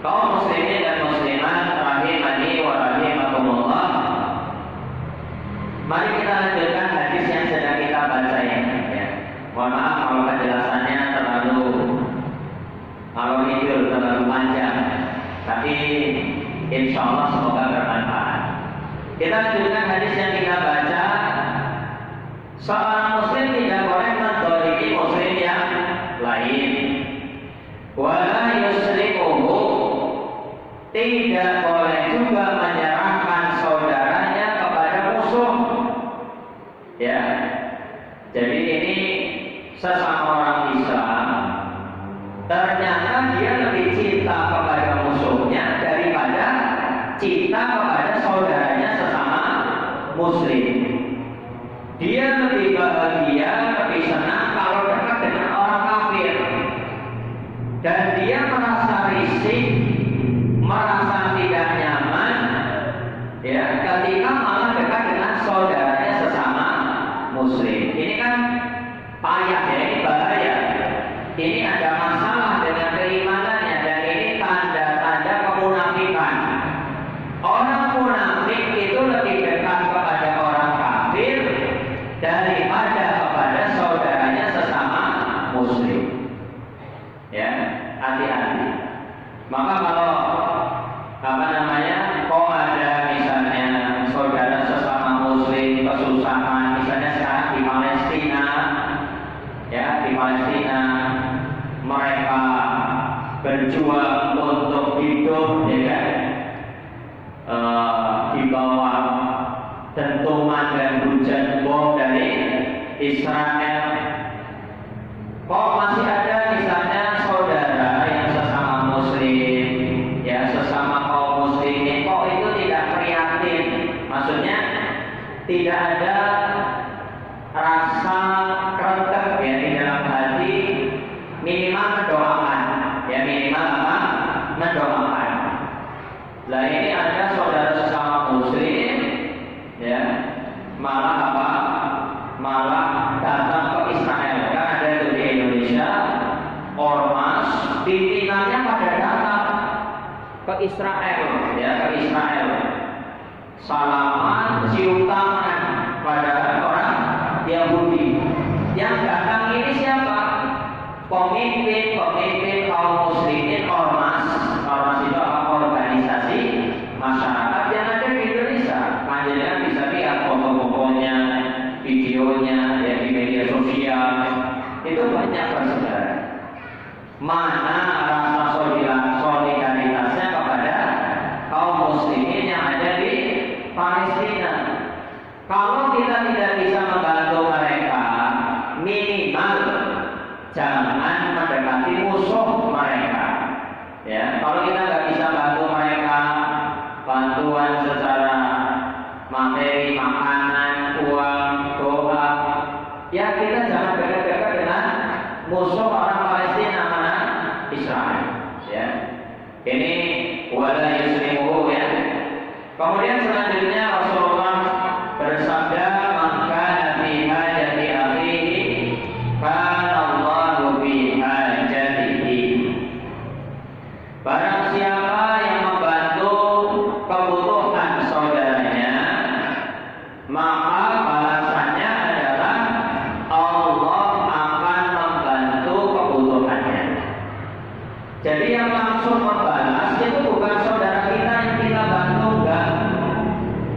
Kaum muslimin dan muslimat rahimani wa rahimakumullah. Mari kita lanjutkan hadis yang sedang kita baca ini ya. Mohon maaf kalau penjelasannya terlalu panjang, tapi insya Allah semoga bermanfaat. Kita lanjutkan hadis yang kita baca. Seorang muslim tidak boleh mendolimi muslim yang lain. Wala yusriquhu, tidak boleh juga menyerahkan saudaranya kepada musuh. Ya, jadi ini sesama orang Islam, ternyata dia lebih cinta kepada musuhnya daripada cinta kepada saudaranya sesama muslim. Dia lebih bahagia, lebih senang kalau dekat dengan orang kafir, dan dia merasa risih, merasa tidak nyaman ya ketika malah dekat dengan saudaranya sesama muslim. Ini kan payah ya, ini bahaya. Ini ada masalah dengan keimanannya, dan ini tanda-tanda kemunafikan. Orang munafik itu lebih dekat kepada orang kafir daripada kepada saudaranya sesama muslim. Ya, hati-hati. Maka kalau kok ada misalnya saudara sesama muslim kesusahan, misalnya sekarang di Palestina, ya di Palestina mereka berjuang untuk hidup, ya kan, di bawah dentuman dan hujan bom dari Israel. Kok masih ada misalnya saudara yang sesama muslim, ya sesama kaum muslimin, kok itu tidak prihatin? Maksudnya tidak ada rasa kretek ya di dalam hati, minimal mendoakan, ya minimal apa? Mendoakan. Lah ini ada saudara sesama muslim, ya malah apa? Malah datang ke Israel. Kan ada itu di Indonesia, ormas pimpinannya pada datang ke Israel, ya ke Israel, salaman, cium tangan pada orang Yahudi. Yang datang ini siapa? Pemimpin kaum muslimin, ormas itu apa? Organisasi masyarakat yang ada di Indonesia. Panjenengan bisa lihat foto-fotonya, videonya ya di media sosial, itu banyak saudara. Mana rasa solidaritasnya kepada kaum muslimin yang ada di Palestina? Kalau kita tidak bisa membantu mereka, minimal jangan mendekati musuh mereka. Ya, kalau kita nggak bisa bantu mereka, bantuan secara materi, makanan, uang, doa, ya kita jangan dekat-dekat dengan musuh orang Palestina, mana Israel. Ya, ini wala yusrimuhu ya. Kemudian selanjutnya Rasulullah bersabda, maka fi hajati akhihi kana Allahu fi hajatihi. Barang siapa yang membantu kebutuhan saudaranya, maka balasannya adalah Allah akan membantu kebutuhannya. Jadi yang langsung membalas itu bukan saudara kita yang kita bantu, enggak.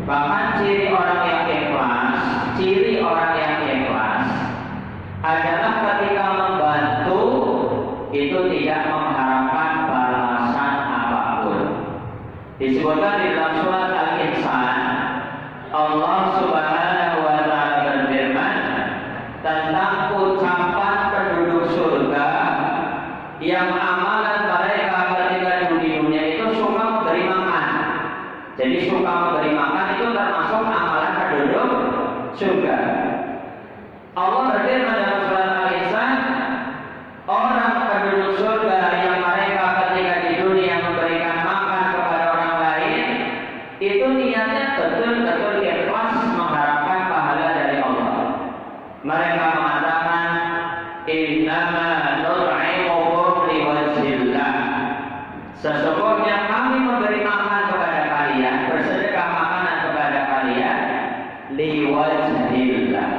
Bahkan ciri orang yang ikhlas adalah ketika membantu itu tidak mengharapkan balasan apapun. Disebutkan di dalam surat Al-Insan, Allah Subhanahu wa taala berfirman tentang ucapan penduduk surga yang amalan mereka ketika di dunia itu suka memberi makan. Jadi suka memberi makan itu termasuk amalan penduduk surga. Allah berfirman dalam surat Al-Insan, orang penduduk surga yang mereka ketika di dunia memberikan makan kepada orang lain, itu niatnya betul-betul ikhlas mengharapkan pahala dari Allah. Mereka mengatakan, innama nur'imukum liwajhillah, Sesungguhnya kami memberi makan kepada kalian, bersedekah makanan kepada kalian, liwajhillah,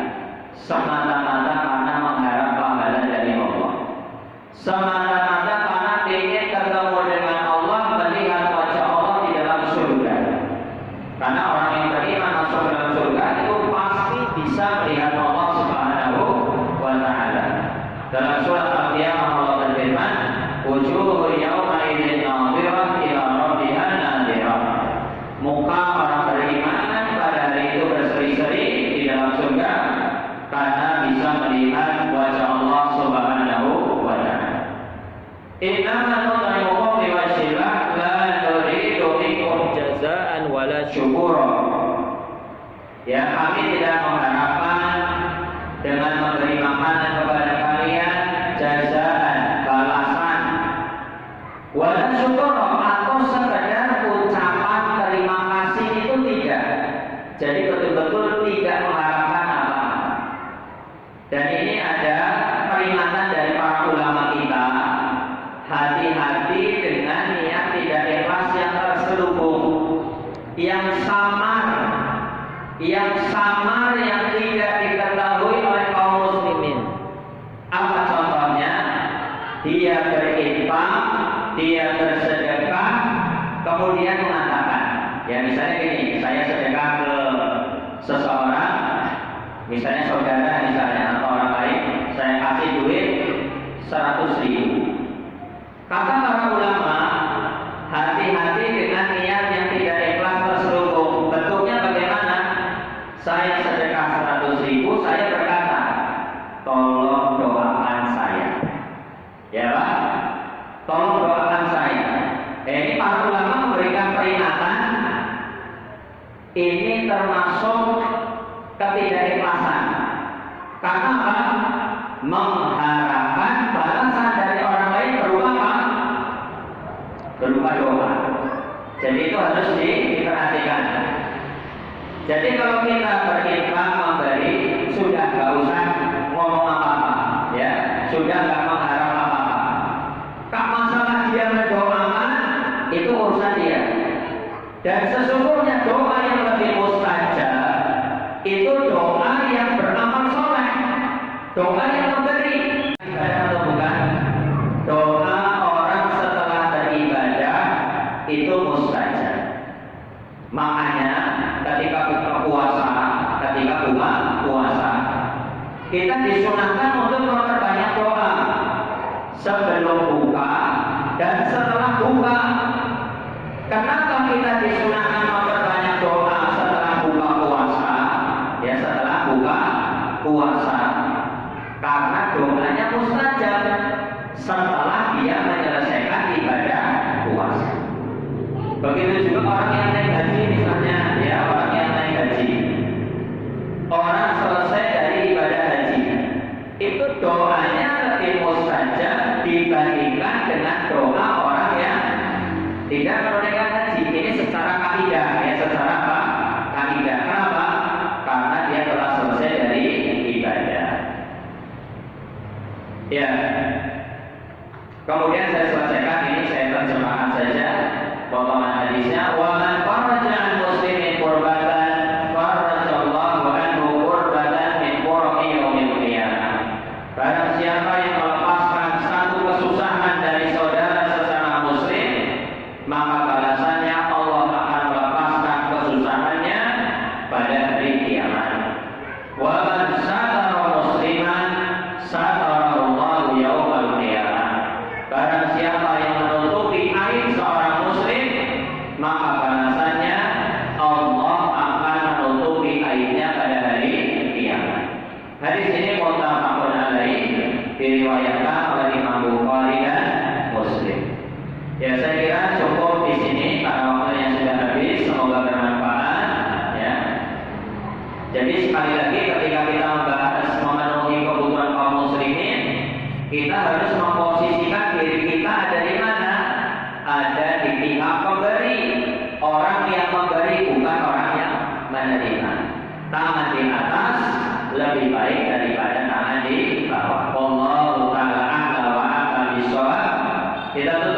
semata-mata karena mengharap pahala dari Allah, semata-mata karena ingin ketemu dengan Allah, melihat wajah Allah di dalam surga. Karena orang yang beriman masuk ke dalam surga itu pasti bisa melihat Allah Subhanahu wa Ta'ala. Dalam surat Al-Qiyamah Allah berfirman, wujuhul yawma idzin nadhirah ila rabbiha nadhirah. Muka orang beriman pada hari itu berseri-seri di dalam surga karena bisa melihat wajah Allah Subhanahu wa Ta'ala. Innama nut'imukum liwajhillah la nuridu minkum jazaa'an wala syukura. Ya, kami tidak mengharapkan dengan memberi makanan kepada kalian jazaan, balasan, wala syukura, atau sekedar ucapan terima kasih, itu tidak. Jadi betul-betul tidak mengharapkan apa-apa. Dan ini ada peringatan dari para ulama kita, hati-hati dengan niat tidak ikhlas yang terselubung, yang samar, yang tidak diketahui oleh kaum muslimin. Apa contohnya? Dia berinfak, dia bersedekah, kemudian mengatakan, ya misalnya gini, saya sedekah ke seseorang, misalnya saudara misalnya atau orang lain, saya kasih duit 100.000. Kata para ulama, hati-hati dengan niat yang tidak ikhlas terselubung. Bentuknya bagaimana? Saya sedekah 100.000, saya berkata, tolong doakan saya, ya Pak, tolong doakan saya. Ini para ulama memberikan peringatan, ini termasuk ketidakikhlasan. Karena apa? Mengharapkan balasan dari orang lain berupa apa? Berupa doa. Jadi itu harus diperhatikan. Jadi kalau kita berinfak memberi, sudah nggak usah ngomong apa-apa, ya, sudah nggak mengharap apa-apa. Kak, masalah dia mendoakan itu urusan dia. Dan sesungguhnya doa yang lebih mustajab itu doa yang beramal soleh, doa yang memberi. Ibadah atau bukan? Doa orang setelah beribadah itu mustajab. Makanya ketika buka puasa, kita disunahkan untuk memperbanyak doa sebelum buka dan setelah buka. Kenapa kita disunahkan memperbanyak doa setelah buka puasa? Ya, setelah buka puasa, karena doanya mustajab setelah dia menyelesaikan ibadah puasa. Begitu juga orang yang naik haji misalnya, ya, orang yang naik haji, orang selesai dari ibadah haji, itu doanya lebih mustajab dibandingkan dengan doa orang yang tidak menunaikan haji. Ini secara kaidah, ya, secara apa? Kaidah. Kenapa? Karena dia telah selesai dari ibadah. Ya. Kemudian saya selesaikan ini, saya terjemahkan saja potongan hadisnya. Wa man faraja an muslimin qurbatan farajallahu anhu qurbatan min qurbi yaumil qiyamah. Barang siapa yang melepaskan satu kesusahan dari saudara sesama muslim, maka balasannya Allah akan melepaskan kesusahannya pada hari kiamat. Wa man satara musliman satarallahu yaumal qiyamah. Barang siapa yang menutupi aib seorang muslim, maka balasannya Allah akan menutupi aibnya pada hari kiamat. Hadis ini muttafaqun alaih, diriwayatkan oleh Imam Bukhari dan Muslim. Ya, saya kira cukup di sini karena waktunya sudah habis. Semoga bermanfaat. Ya. Jadi sekali lagi, ketika kita membahas memenuhi kebutuhan kaum muslimin, kita harus memposisikan diri kita ada di mana? Ada di pihak pemberi, orang yang memberi, bukan orang yang menerima. Tangan di atas lebih baik daripada tangan di bawah. Wallahu ta'ala a'la wa a'lam bishawab. Kita tutup